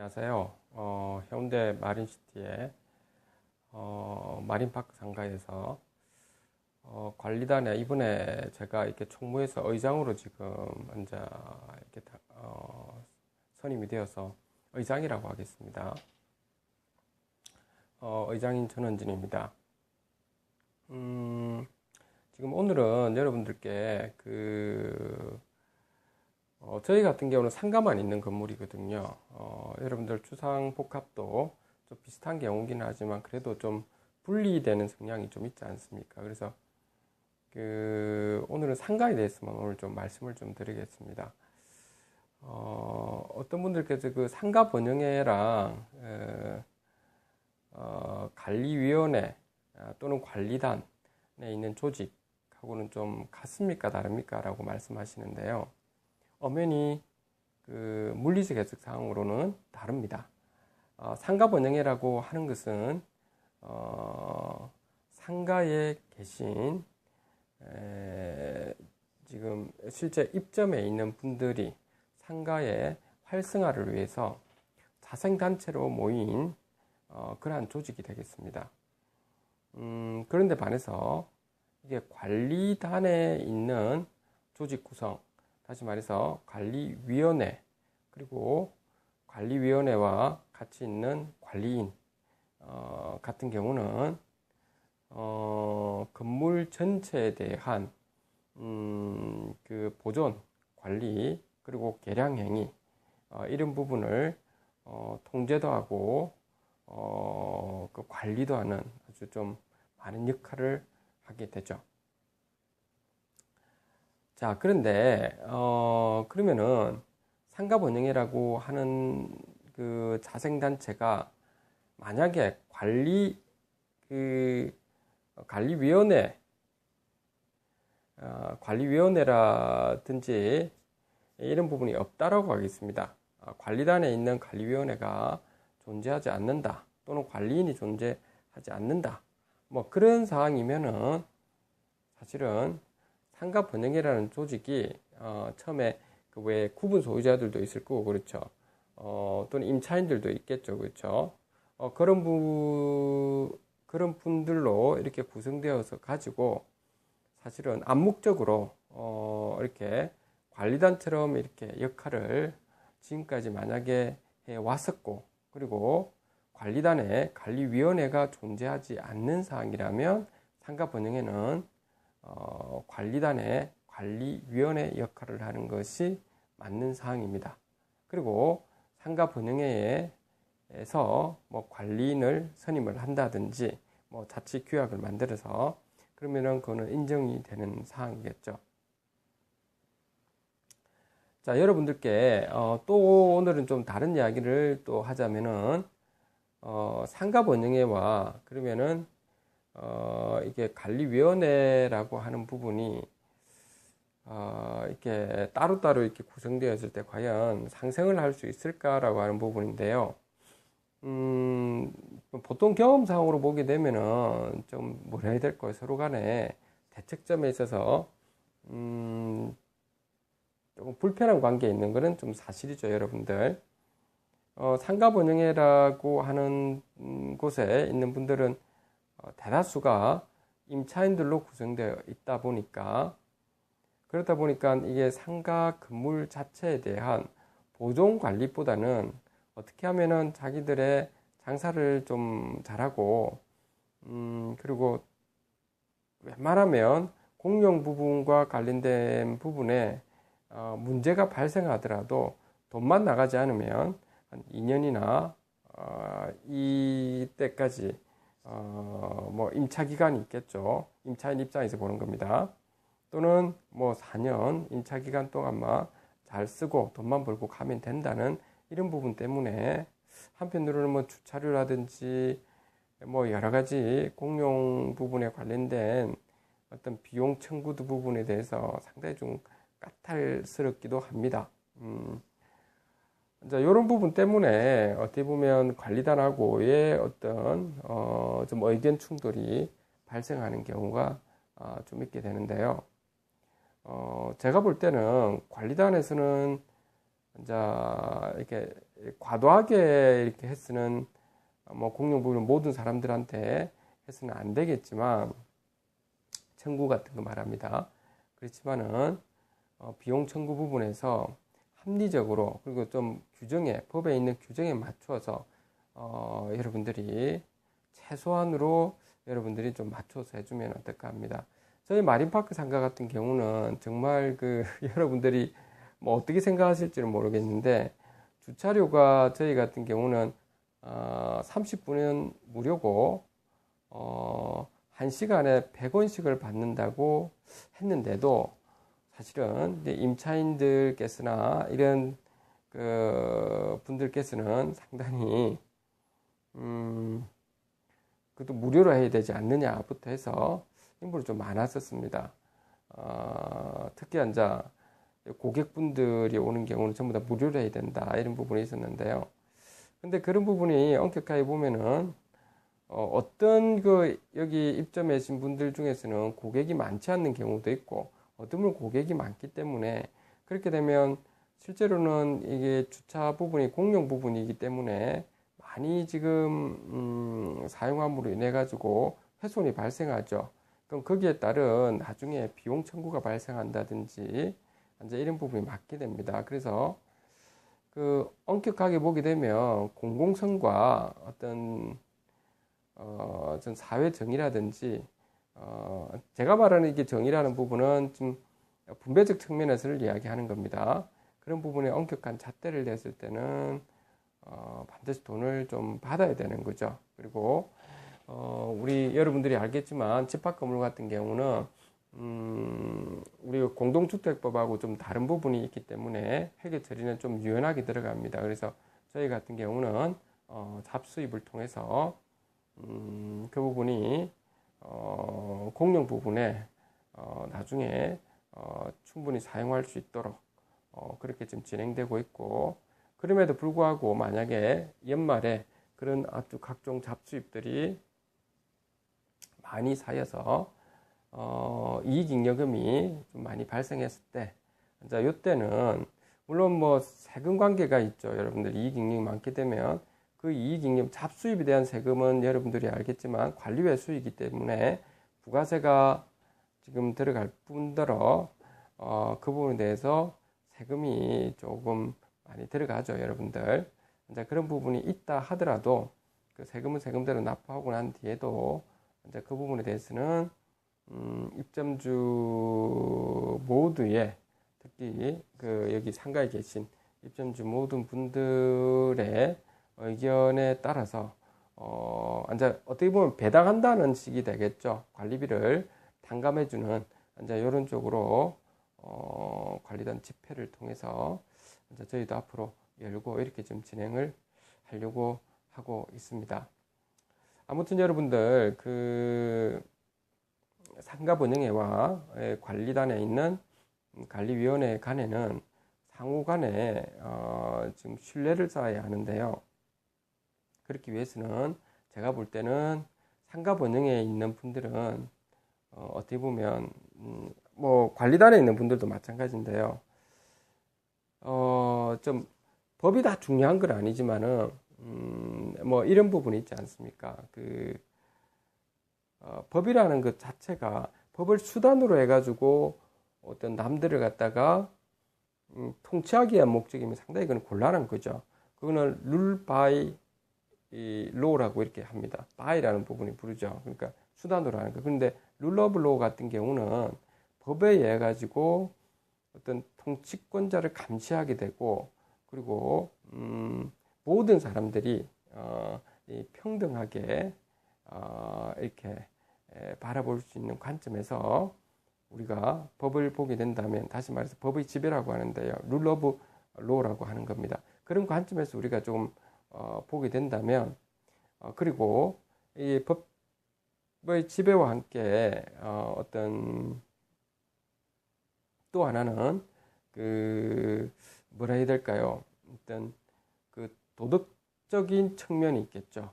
안녕하세요. 해운대 마린시티의 마린파크 상가에서 관리단에 이번에 제가 이렇게 총무에서 의장으로 지금 먼저 이렇게 선임이 되어서 의장이라고 하겠습니다. 의장인 전원진입니다. 지금 오늘은 여러분들께 저희 같은 경우는 상가만 있는 건물이거든요. 여러분들 주상복합도 좀 비슷한 경우긴 하지만 그래도 좀 분리되는 성향이 좀 있지 않습니까? 그래서 오늘은 상가에 대해서만 오늘 좀 말씀을 좀 드리겠습니다. 어떤 분들께서 그 상가 번영회랑 관리위원회 또는 관리단에 있는 조직하고는 좀 같습니까 다릅니까? 라고 말씀하시는데요. 엄연히 물리적 해석 상으로는 다릅니다. 상가 번영회라고 하는 것은 상가에 계신 지금 실제 입점해 있는 분들이 상가의 활성화를 위해서 자생단체로 모인 그러한 조직이 되겠습니다. 그런데 반해서 이게 관리단에 있는 조직 구성, 다시 말해서 관리위원회, 그리고 관리위원회와 같이 있는 관리인 같은 경우는 건물 전체에 대한 그 보존, 관리, 그리고 개량 행위 이런 부분을 통제도 하고 그 관리도 하는 아주 좀 많은 역할을 하게 되죠. 자, 그런데 그러면은 상가 번영회라고 하는 그 자생단체가 만약에 관리위원회라든지 이런 부분이 없다라고 하겠습니다. 관리단에 있는 관리위원회가 존재하지 않는다, 또는 관리인이 존재하지 않는다, 뭐 그런 상황이면은 사실은 상가 번영회라는 조직이 처음에 그 외에 구분 소유자들도 있을 거고, 그렇죠. 또는 임차인들도 있겠죠, 그렇죠. 그런 분들로 이렇게 구성되어서 가지고 사실은 암묵적으로 이렇게 관리단처럼 이렇게 역할을 지금까지 만약에 해 왔었고, 그리고 관리단에 관리위원회가 존재하지 않는 상황이라면 상가 번영회는 관리단의 관리위원회 역할을 하는 것이 맞는 사항입니다. 그리고 상가 번영회에서 뭐 관리인을 선임을 한다든지 뭐 자치 규약을 만들어서 그러면은 그거는 인정이 되는 사항이겠죠. 자, 여러분들께 또 오늘은 좀 다른 이야기를 또 하자면은 상가 번영회와 그러면은 이게 관리위원회라고 하는 부분이 이렇게 따로따로 이렇게 구성되었을 때 과연 상생을 할 수 있을까라고 하는 부분인데요. 보통 경험상으로 보게 되면은 좀 뭐라 해야 될까요? 서로 간에 대척점에 있어서 조금 불편한 관계에 있는 것은 좀 사실이죠, 여러분들. 상가 번영회라고 하는 곳에 있는 분들은 대다수가 임차인들로 구성되어 있다 보니까, 그렇다 보니까 이게 상가 건물 자체에 대한 보존 관리보다는 어떻게 하면은 자기들의 장사를 좀 잘하고 그리고 웬만하면 공용 부분과 관련된 부분에 문제가 발생하더라도 돈만 나가지 않으면 한 2년이나 이때까지 뭐 임차 기간이 있겠죠. 임차인 입장에서 보는 겁니다. 또는 뭐 4년 임차 기간 동안만 잘 쓰고 돈만 벌고 가면 된다는 이런 부분 때문에 한편으로는 뭐 주차료라든지 뭐 여러 가지 공용 부분에 관련된 어떤 비용 청구도 부분에 대해서 상당히 좀 까탈스럽기도 합니다. 자, 이런 부분 때문에 어떻게 보면 관리단하고의 어떤 좀 의견 충돌이 발생하는 경우가 좀 있게 되는데요. 제가 볼 때는 관리단에서는 이제 이렇게 과도하게 이렇게 해서는 뭐 공용부분은 모든 사람들한테 해서는 안 되겠지만 청구 같은 거 말합니다. 그렇지만은 비용 청구 부분에서 합리적으로 그리고 좀 규정에 법에 있는 규정에 맞추어서 여러분들이 최소한으로 여러분들이 좀 맞춰서 해주면 어떨까 합니다. 저희 마린파크 상가 같은 경우는 정말 여러분들이 뭐 어떻게 생각하실지는 모르겠는데 주차료가 저희 같은 경우는 30분은 무료고 1시간에 100원씩을 받는다고 했는데도 사실은 임차인들께서나 이런 분들께서는 상당히 그것도 무료로 해야 되지 않느냐부터 해서 인물이 좀 많았었습니다. 특히 이제 고객분들이 오는 경우는 전부 다 무료로 해야 된다 이런 부분이 있었는데요. 근데 그런 부분이 엄격하게 보면은 어떤 여기 입점하신 분들 중에서는 고객이 많지 않는 경우도 있고 어떤 분은 고객이 많기 때문에 그렇게 되면 실제로는 이게 주차 부분이 공용 부분이기 때문에 많이 지금 사용함으로 인해 가지고 훼손이 발생하죠. 그럼 거기에 따른 나중에 비용 청구가 발생한다든지 이제 이런 부분이 맞게 됩니다. 그래서 엄격하게 보게 되면 공공성과 어떤 전 사회 정의라든지 제가 말하는 이게 정의라는 부분은 좀 분배적 측면에서를 이야기하는 겁니다. 그런 부분에 엄격한 잣대를 냈을 때는 반드시 돈을 좀 받아야 되는 거죠. 그리고 우리 여러분들이 알겠지만 집합 건물 같은 경우는 우리 공동주택법하고 좀 다른 부분이 있기 때문에 회계 처리는 좀 유연하게 들어갑니다. 그래서 저희 같은 경우는 잡수입을 통해서 그 부분이 공용 부분에 나중에 충분히 사용할 수 있도록 그렇게 좀 진행되고 있고 그럼에도 불구하고 만약에 연말에 그런 아주 각종 잡수입들이 많이 쌓여서 이익잉여금이 좀 많이 발생했을 때, 자, 요때는 물론 뭐 세금 관계가 있죠. 여러분들 이익잉여금이 많게 되면 그 이익잉여 잡수입에 대한 세금은 여러분들이 알겠지만 관리외 수익이기 때문에 부가세가 지금 들어갈 뿐더러 그 부분에 대해서 세금이 조금 많이 들어가죠, 여러분들. 이제 그런 부분이 있다 하더라도 그 세금은 세금대로 납부하고 난 뒤에도 이제 그 부분에 대해서는 입점주 모두의 특히 여기 상가에 계신 입점주 모든 분들의 의견에 따라서 이제 어떻게 보면 배당한다는 식이 되겠죠. 관리비를 탕감해주는 이제 이런 쪽으로 관리단 집회를 통해서 이제 저희도 앞으로 열고 이렇게 좀 진행을 하려고 하고 있습니다. 아무튼 여러분들 상가분양회와 관리단에 있는 관리위원회 간에는 상호 간에 지금 신뢰를 쌓아야 하는데요. 그렇기 위해서는 제가 볼 때는 상가분양회에 있는 분들은 어떻게 보면 뭐 관리단에 있는 분들도 마찬가지인데요. 좀 법이 다 중요한 건 아니지만은 뭐 이런 부분이 있지 않습니까? 법이라는 것 자체가 법을 수단으로 해가지고 어떤 남들을 갖다가 통치하기 위한 목적이면 상당히 그건 곤란한 거죠. 그거는 룰 바이 로라고 이렇게 합니다. 바이라는 부분이 부르죠. 그러니까 수단으로 하는 거. 그런데 룰 오브 로 같은 경우는 법에 의해 가지고 어떤 통치권자를 감시하게 되고 그리고 모든 사람들이 평등하게 이렇게 바라볼 수 있는 관점에서 우리가 법을 보게 된다면 다시 말해서 법의 지배라고 하는데요. 룰 오브 로라고 하는 겁니다. 그런 관점에서 우리가 좀 보게 된다면 그리고 이 법의 지배와 함께 어떤 또 하나는 뭐라 해야 될까요? 어떤 도덕적인 측면이 있겠죠.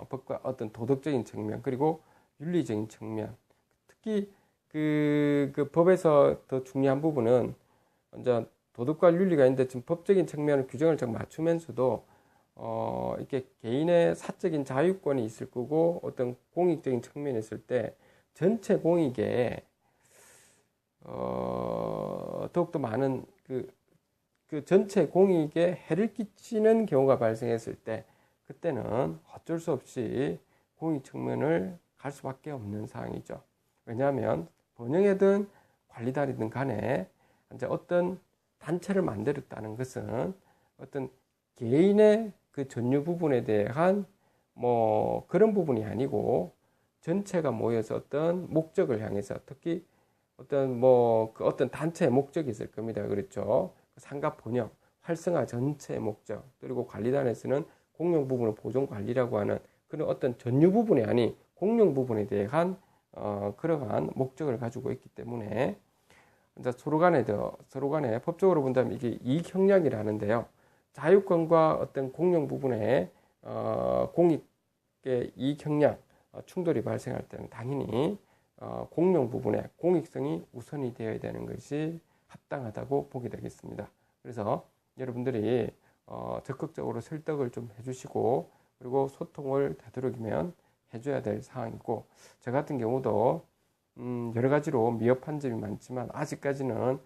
법과 어떤 도덕적인 측면 그리고 윤리적인 측면 특히 그 법에서 더 중요한 부분은 먼저 도덕과 윤리가 있는데 지금 법적인 측면을 규정을 좀 맞추면서도 이렇게 개인의 사적인 자유권이 있을 거고 어떤 공익적인 측면이 있을 때 전체 공익에 더욱더 많은 그 전체 공익에 해를 끼치는 경우가 발생했을 때 그때는 어쩔 수 없이 공익 측면을 갈 수밖에 없는 상황이죠. 왜냐하면 번영회든 관리단이든 간에 이제 어떤 단체를 만들었다는 것은 어떤 개인의 그 전유 부분에 대한 뭐 그런 부분이 아니고 전체가 모여서 어떤 목적을 향해서 특히 어떤 뭐 그 어떤 단체의 목적이 있을 겁니다. 그렇죠. 상가 번영, 활성화 전체의 목적, 그리고 관리단에서는 공용 부분을 보존 관리라고 하는 그런 어떤 전유 부분이 아닌 공용 부분에 대한 그러한 목적을 가지고 있기 때문에 이제 서로 간에 법적으로 본다면 이게 이익 형량이라 하는데요. 자유권과 어떤 공용 부분의 공익의 이익 형량 충돌이 발생할 때는 당연히 공용 부분의 공익성이 우선이 되어야 되는 것이 합당하다고 보게 되겠습니다. 그래서 여러분들이 적극적으로 설득을 좀 해주시고 그리고 소통을 되도록이면 해줘야 될 상황이고 저 같은 경우도 여러 가지로 미흡한 점이 많지만 아직까지는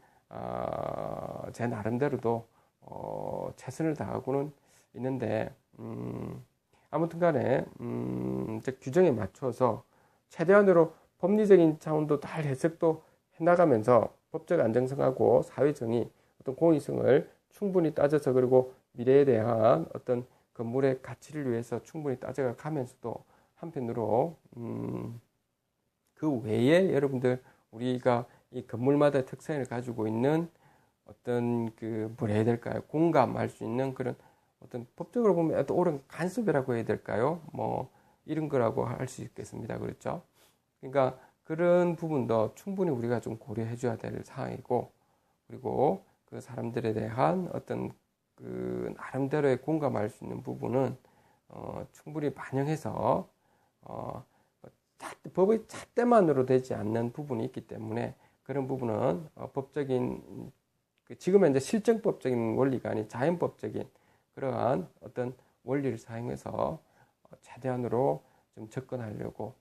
제 나름대로도 최선을 다하고는 있는데 아무튼 간에 규정에 맞춰서 최대한으로 법리적인 차원도 잘 해석도 해나가면서 법적 안정성하고 사회정의 어떤 공익성을 충분히 따져서 그리고 미래에 대한 어떤 건물의 가치를 위해서 충분히 따져가 가면서도 한편으로 그 외에 여러분들 우리가 이 건물마다 특성을 가지고 있는 어떤 그 뭐라 해야 될까요? 공감할 수 있는 그런 어떤 법적으로 보면 어떤 옳은 간섭이라고 해야 될까요? 뭐 이런 거라고 할 수 있겠습니다. 그렇죠? 그러니까 그런 부분도 충분히 우리가 좀 고려해 줘야 될 사항이고 그리고 그 사람들에 대한 어떤 그 나름대로의 공감할 수 있는 부분은 충분히 반영해서 법의 잣대만으로 되지 않는 부분이 있기 때문에 그런 부분은 법적인 지금 현재 실정법적인 원리가 아닌 자연법적인 그러한 어떤 원리를 사용해서 최대한으로 좀 접근하려고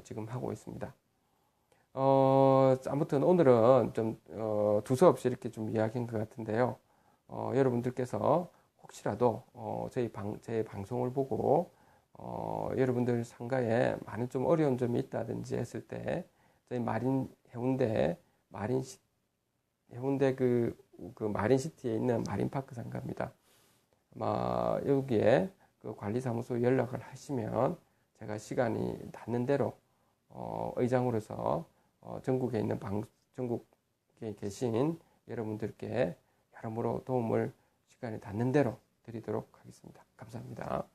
지금 하고 있습니다. 아무튼 오늘은 좀 두서없이 이렇게 좀 이야기한 것 같은데요. 여러분들께서 혹시라도 제 방송을 보고 여러분들 상가에 많은 좀 어려운 점이 있다든지 했을 때 저희 해운대 그 마린시티에 있는 마린파크 상가입니다. 아마 여기에 그 관리사무소 연락을 하시면 제가 시간이 닿는 대로 의장으로서 전국에 계신 여러분들께 여러모로 도움을 시간이 닿는 대로 드리도록 하겠습니다. 감사합니다.